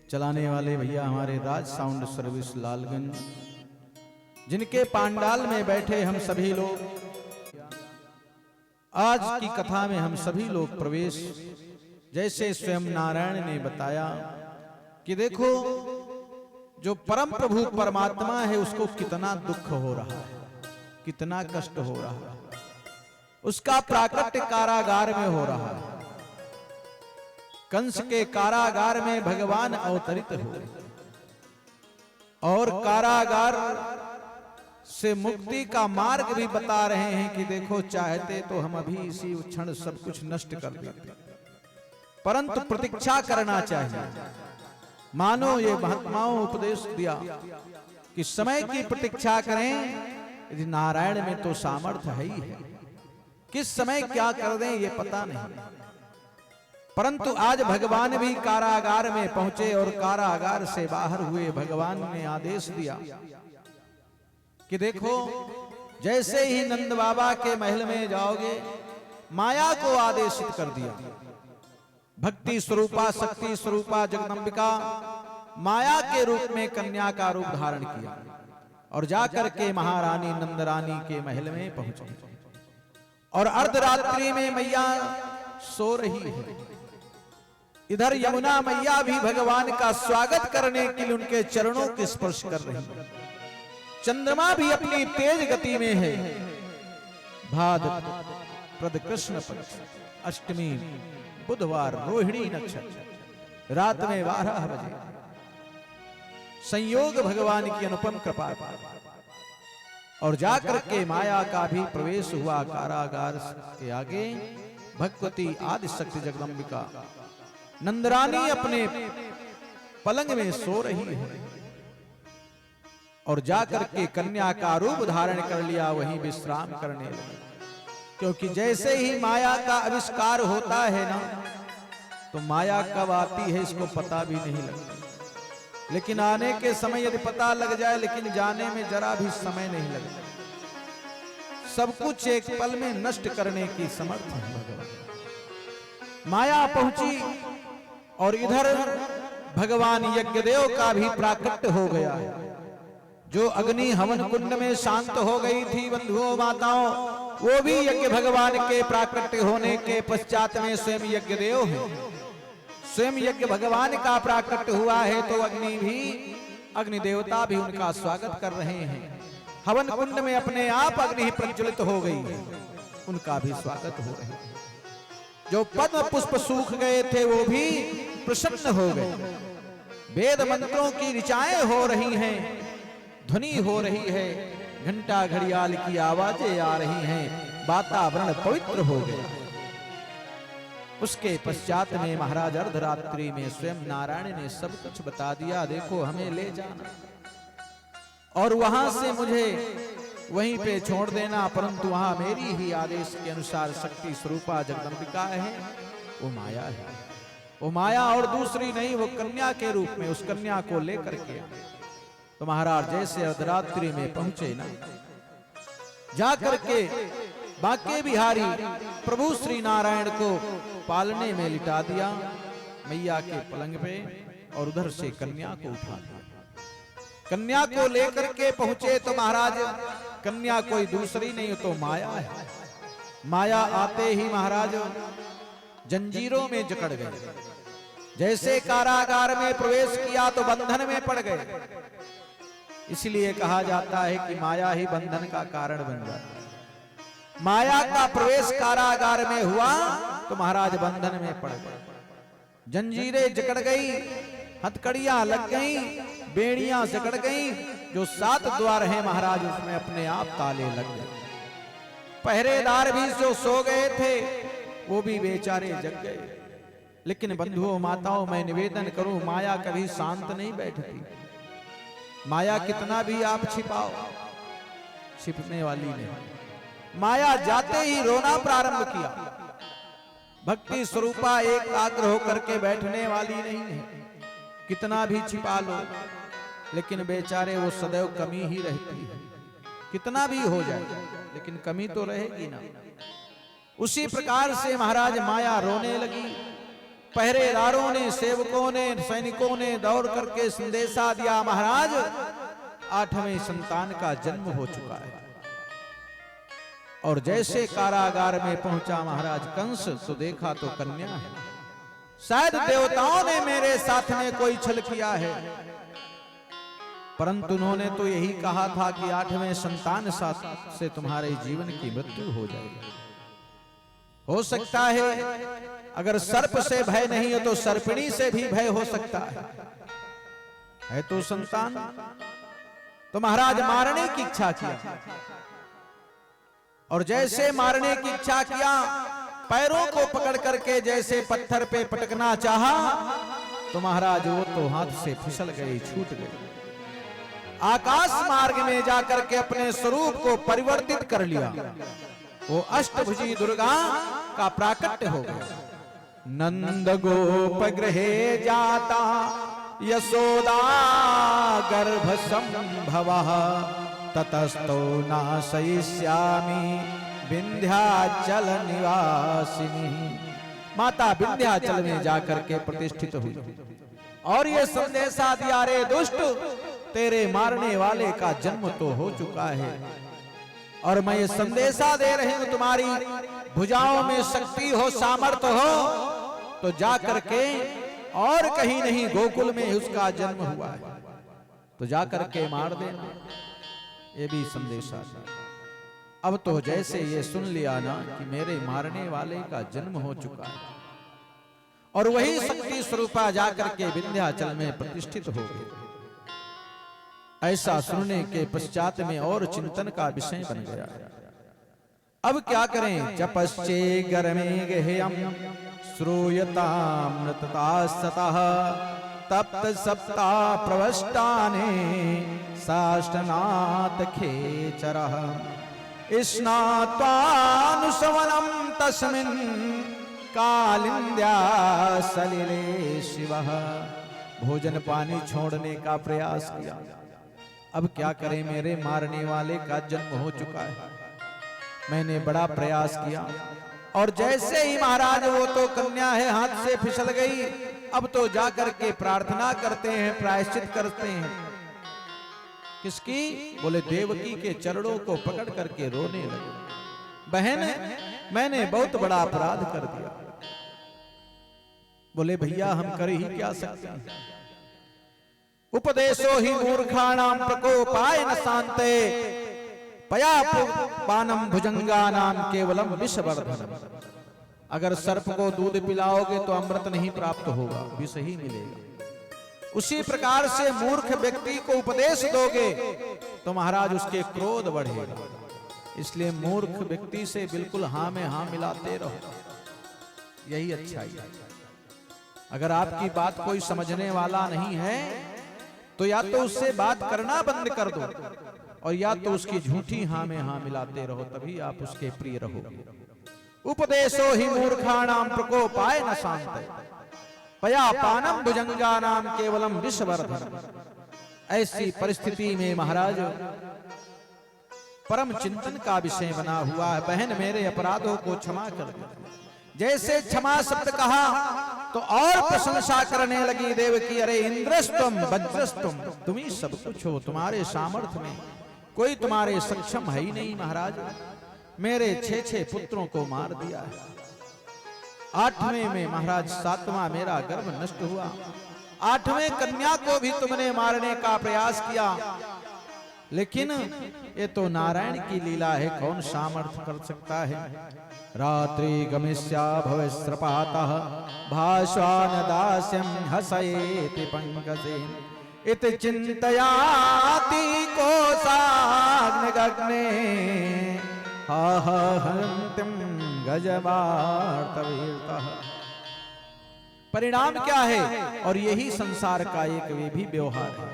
चलाने वाले भैया हमारे राज साउंड सर्विस लालगंज, जिनके पांडाल में बैठे हम सभी लोग आज की कथा में हम सभी लोग प्रवेश, जैसे स्वयं नारायण ने बताया कि देखो जो परम प्रभु परमात्मा है उसको कितना दुख हो रहा है, कितना कष्ट हो रहा है, उसका प्राकट्य कारागार में हो रहा है। कंस के कारागार में भगवान अवतरित हुए और कारागार से मुक्ति का मार्ग भी बता रहे हैं कि देखो चाहते तो हम अभी इसी क्षण सब कुछ नष्ट कर देते, परंतु प्रतीक्षा करना चाहिए। मानो ये महात्माओं उपदेश दिया कि समय की प्रतीक्षा करें, यदि नारायण में तो सामर्थ्य है ही है, किस समय क्या कर दें ये पता नहीं। परंतु आज भगवान भी कारागार में पहुंचे और कारागार से बाहर हुए भगवान ने आदेश दिया कि देखो जैसे ही नंद बाबा के महल में जाओगे, माया को आदेशित कर दिया। भक्ति स्वरूपा शक्ति स्वरूपा जगदंबिका माया के रूप में कन्या का रूप धारण किया और जाकर के महारानी नंदरानी के महल में पहुंचे और अर्धरात्रि में मैया सो रही है। इधर यमुना मैया भी भगवान का स्वागत करने के लिए उनके चरणों के स्पर्श कर रही है। चंद्रमा भी अपनी तेज गति में है। भाद्रपद कृष्ण पक्ष अष्टमी बुधवार रोहिणी नक्षत्र रात में 12 बजे संयोग भगवान की अनुपम कृपा और जाकर के माया का भी प्रवेश हुआ कारागार के आगे। भगवती आदि शक्ति जगदंबिका नंदरानी अपने पलंग में सो रही है और जाकर के कन्या का रूप धारण कर लिया, वहीं विश्राम करने लगी। क्योंकि जैसे ही माया का आविष्कार होता है ना, तो माया कब आती है इसको पता भी नहीं लगता, लेकिन आने के समय यदि पता लग जाए, लेकिन जाने में जरा भी समय नहीं लगता। सब कुछ एक पल में नष्ट करने की समर्थ है भगवान। माया पहुंची और इधर भगवान यज्ञदेव का भी प्राकट्य हो गया है। जो अग्नि हवन कुंड में शांत हो गई थी बंधुओं माताओं, वो भी यज्ञ भगवान के प्राकट्य होने के पश्चात में स्वयं यज्ञदेव है। स्वयं यज्ञ भगवान का प्राकट्य हुआ है तो अग्नि देवता भी उनका स्वागत कर रहे हैं। हवन कुंड में अपने आप अग्नि प्रज्वलित हो गई है, उनका भी स्वागत हो रहा है। जो पद्म पुष्प सूख गए थे वो भी प्रसन्न हो गए। वेद मंत्रों की ऋचाएं हो रही हैं, ध्वनि हो रही है, घंटा घड़ियाल की आवाजें आ रही हैं, वातावरण पवित्र हो गया। उसके पश्चात में महाराज अर्धरात्रि में स्वयं नारायण ने सब कुछ बता दिया, देखो हमें ले जाना और वहां से मुझे वहीं पे छोड़ देना, परंतु वहां मेरी ही आदेश के अनुसार शक्ति स्वरूपा जगदंबिका है, वो माया है। वो माया और दूसरी नहीं, वो कन्या के रूप में उस कन्या को लेकर के तो महाराज जैसे अर्धरात्रि में पहुंचे ना, जाकर के बांके बिहारी प्रभु श्री नारायण को पालने में लिटा दिया मैया के पलंग पे और उधर से कन्या को उठा दिया। कन्या को लेकर के पहुंचे तो महाराज कन्या कोई दूसरी नहीं तो माया है। माया आते ही महाराज जंजीरों में जकड़ गए। जैसे कारागार में प्रवेश किया तो बंधन में पड़ गए। इसलिए कहा जाता है कि माया ही बंधन का कारण बन जाती है। माया का प्रवेश कारागार में हुआ तो महाराज बंधन में पड़ गए। जंजीरें जकड़ गई, हथकड़ियां लग गई, बेड़ियां जकड़ गई। जो 7 द्वार हैं महाराज उसमें अपने आप ताले लग गए। पहरेदार भी जो सो गए थे वो भी बेचारे जग गए। लेकिन बंधुओं माताओं मैं निवेदन करूं, माया कभी शांत नहीं बैठती। माया कितना भी आप छिपाओ, छिपने वाली नहीं। माया जाते ही रोना प्रारंभ किया। भक्ति स्वरूपा एकाग्र होकर के बैठने वाली नहीं है। कितना भी छिपा लो, लेकिन बेचारे वो सदैव कमी ही रहती है। कितना भी हो जाए लेकिन कमी तो रहेगी ना। उसी प्रकार से महाराज माया रोने लगी पहरेदारों ने, सेवकों ने, सैनिकों ने दौड़ करके संदेशा दिया, महाराज 8वें संतान का जन्म हो चुका है। और जैसे कारागार में पहुंचा महाराज कंस, तो देखा तो कन्या है। शायद देवताओं ने मेरे साथ में कोई छल किया है, परंतु उन्होंने तो यही कहा था कि 8वें संतान से तुम्हारे जीवन की मृत्यु हो जाएगी। हो सकता है अगर सर्प से भय नहीं है तो सर्पिणी से भी भय हो सकता है तो संतान। तो महाराज मारने की इच्छा किया, और जैसे मारने की इच्छा किया, पैरों को पकड़ करके जैसे पत्थर पे पटकना चाहा, तो महाराज वो तो हाथ से फिसल गए, छूट गए। आकाश मार्ग में जाकर के अपने स्वरूप को परिवर्तित कर लिया। वो अष्टभुजी दुर्गा का प्राकट्य हो गया। नंद गोप गृहे जाता यशोदा गर्भ संभवः ततस्तो नाशयिष्यामि विंध्याचल निवासिनी। माता विंध्याचल में जाकर के प्रतिष्ठित हुई और ये संदेशा दिया, रे दुष्ट, तेरे मारने वाले का जन्म तो हो चुका है, और मैं ये संदेशा दे रही हूं, तुम्हारी भुजाओं में शक्ति हो, सामर्थ्य हो, तो जाकर के और कहीं नहीं गोकुल में उसका जन्म हुआ है, तो जाकर के मार देना। ये भी संदेशा था। अब तो जैसे ये सुन लिया ना कि मेरे मारने वाले का जन्म हो चुका है, और वही शक्ति स्वरूपा जाकर के विंध्याचल में प्रतिष्ठित हो गई। ऐसा सुनने के पश्चात में और चिंतन का विषय बन गया। अब क्या करें? जपश्चे गर्मे गेहयम श्रूयताम नततास्ततः तप्त सप्ता प्रवष्टाने साष्टनाथ खेचरः स्नात्वानुशवनं तस्मिन् कालिंद्या सलिले शिवः। भोजन पानी छोड़ने का प्रयास किया। अब क्या करें, मेरे मारने वाले का जन्म हो चुका है। मैंने बड़ा प्रयास किया, और जैसे ही महाराज वो तो कन्या है हाथ से फिसल गई, अब तो जाकर के प्रार्थना करते हैं, प्रायश्चित करते हैं। किसकी? बोले देवकी के चरणों को पकड़ करके रोने लगे, बहन मैंने बहुत बड़ा अपराध कर दिया। बोले भैया हम कर ही क्या सकते हैं? उपदेशो ही मूर्खाणाम प्रकोपाय न शांते पया पानम भुजंगानाम केवलम विषवर्धनम। अगर सर्प को दूध पिलाओगे तो अमृत नहीं प्राप्त होगा, विष ही मिलेगा। उसी प्रकार से मूर्ख व्यक्ति को उपदेश दोगे तो महाराज उसके क्रोध बढ़ेगा। इसलिए मूर्ख व्यक्ति से बिल्कुल हाँ में हाँ मिलाते रहो, यही अच्छाई है। अगर आपकी बात कोई समझने वाला नहीं है तो या तो उससे बात करना बंद कर दो, और या तो उसकी झूठी हाँ में हाँ मिलाते रहो, तभी आप उसके प्रिय रहोगे। उपदेशो ही मूर्खाणाम प्रकोपाय न शांते पया पानम भुजंगानाम केवलम विषवर्धनम। ऐसी परिस्थिति में महाराज परम चिंतन का विषय बना हुआ है। बहन मेरे अपराधों को क्षमा कर दो। जैसे क्षमा शब्द कहा तो और प्रशंसा करने लगी देवकी, अरे इंद्रस्तुम वज्रस्तुम, तुम ही सब कुछ हो, तुम्हारे सामर्थ्य में कोई तुम्हारे सक्षम है ही नहीं। महाराज मेरे 6 पुत्रों को मार दिया है। 8वें में महाराज 7वां मेरा गर्भ नष्ट हुआ। 8वें कन्या को भी तुमने मारने का प्रयास किया, लेकिन ये तो नारायण की लीला है, कौन सामर्थ्य कर सकता है। रात्रि गमिष्या भवस्त्रपातः भास्वान दास्यं हसयेति पंकजे इत चिंतयाति कोशाग्निगग्ने हंतिम गजवार्तवीर्तः। परिणाम क्या है? और यही संसार का एक वे भी व्यवहार है।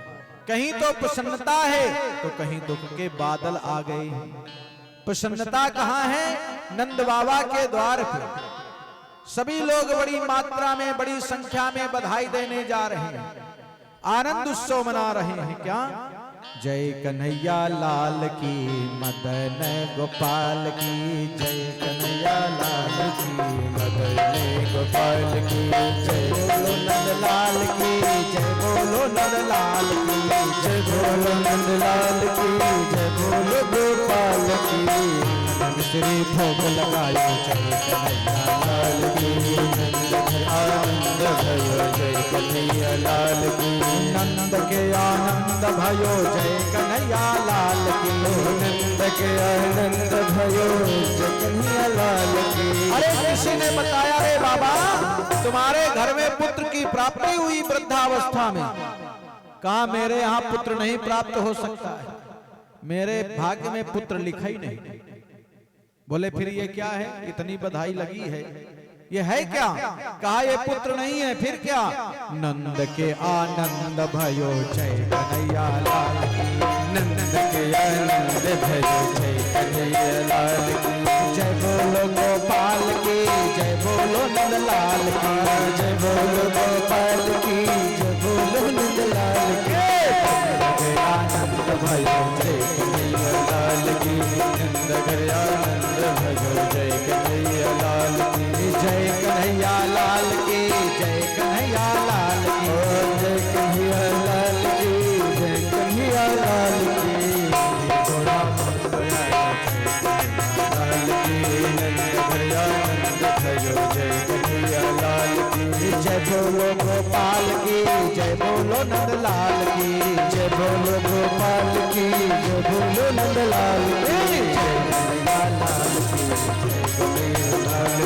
कहीं तो प्रसन्नता है तो कहीं दुख के बादल आ गए हैं। प्रसन्नता कहाँ है? नंद बाबा के द्वार पे सभी लोग बड़ी मात्रा में, बड़ी संख्या में बधाई देने जा रहे हैं, आनंद उत्सव मना रहे हैं। क्या? जय कन्हैया लाल की, मदन गोपाल की, जय कन्हैया लाल की, मदन गोपाल गोपाल की जय बोलो नंदलाल की जय बोलो नंदलाल की जय बोलो नंदलाल की जय बोलो गोपाल की श्री भोग लगायो जय कन्हैया लाल की आनंद भयो जय कन्हैया लाल की नंद के आनंद भयो जय कन्हैया लाल की नंद के आनंद भयो जय कन्हैया लाल की। अरे किसी ने बताया रे बाबा तुम्हारे घर में पुत्र की प्राप्ति हुई वृद्धावस्था में, कहा मेरे यहाँ पुत्र नहीं प्राप्त हो सकता है, मेरे भाग्य में पुत्र लिखा ही नहीं। बोले फिर ये क्या है, इतनी बधाई लगी है, ये है क्या? कहा ये पुत्र नहीं है, फिर क्या? नंद के आनंद भयो जय कन्हैया लाल की नंद के आनंद भयो जय कन्हैया लाल की जय बोलो गोपाल की जय बोलो नंदलाल की जय बोलो गोपाल की जय बोलो नंदलाल की आनंद भयो जय कन्हैया लाल की नंद के आनंद भयो जय कन्हैया लाल की जय कन्हैया लाल की जय कन्हैया लाल की जय कन्हैया लाल की जय कन्हैया लाल की थोड़ा लाल की नंद भैया नंद भयो जय कन्हैया लाल की जय बोलो गोपाल की जय बोलो नंदलाल की जय बोलो गोपाल की जय बोलो नंदलाल की जय कन्हैया लाल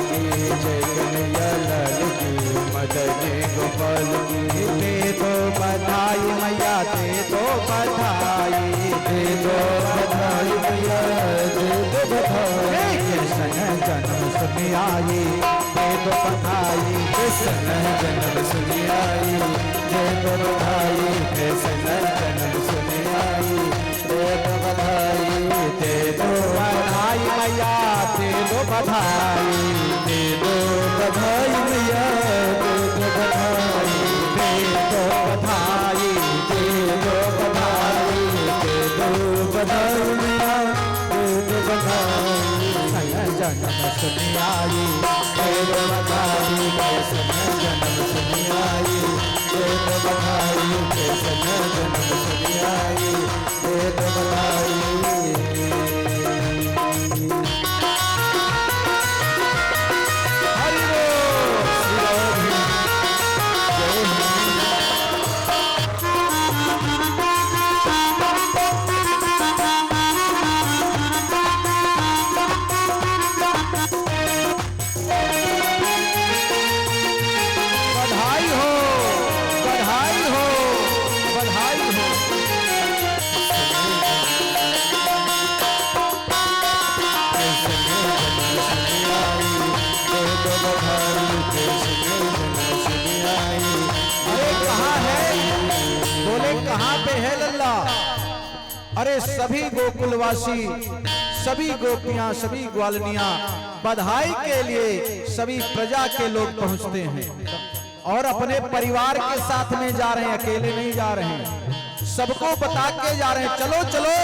की जय कन्हैया लाल की मदन गोपाल की दे दो बधाई मैया दे दो बधाई दे दो बधाई मैया दे दो बधाई कृष्ण जन्म सुनी आई दे दो बधाई कृष्ण जन्म सुनी आई दे दो बधाई कृष्ण जन्म सुनी आई दे दो बधाई दे दो बधाई मैया दे दो बधाई दे दो बधाई मैया दे दो बधाई दे दो बधाई दे दो बधाई दे दो बधाई मैया दे दो बधाई जन्म सुनी आई दे दो बधाई कृष्ण जन्म सुनी आई दे दो बधाई कृष्ण जन्म सुनी आई दे दो बधाई। अरे सभी गोकुलवासी, सभी गोपियां, सभी ग्वालनियां बधाई के लिए सभी प्रजा के लोग पहुंचते हैं और अपने परिवार के साथ में जा रहे हैं, अकेले नहीं जा रहे हैं, सबको बता के जा रहे हैं चलो चलो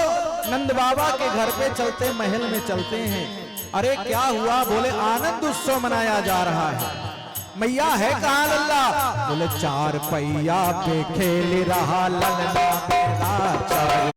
नंद बाबा के घर पे चलते, महल में चलते हैं। अरे क्या हुआ? बोले आनंद उत्सव मनाया जा रहा है। मैया है कहाँ लल्ला? बोले चार पहिया पे खेल रहा लल्ला।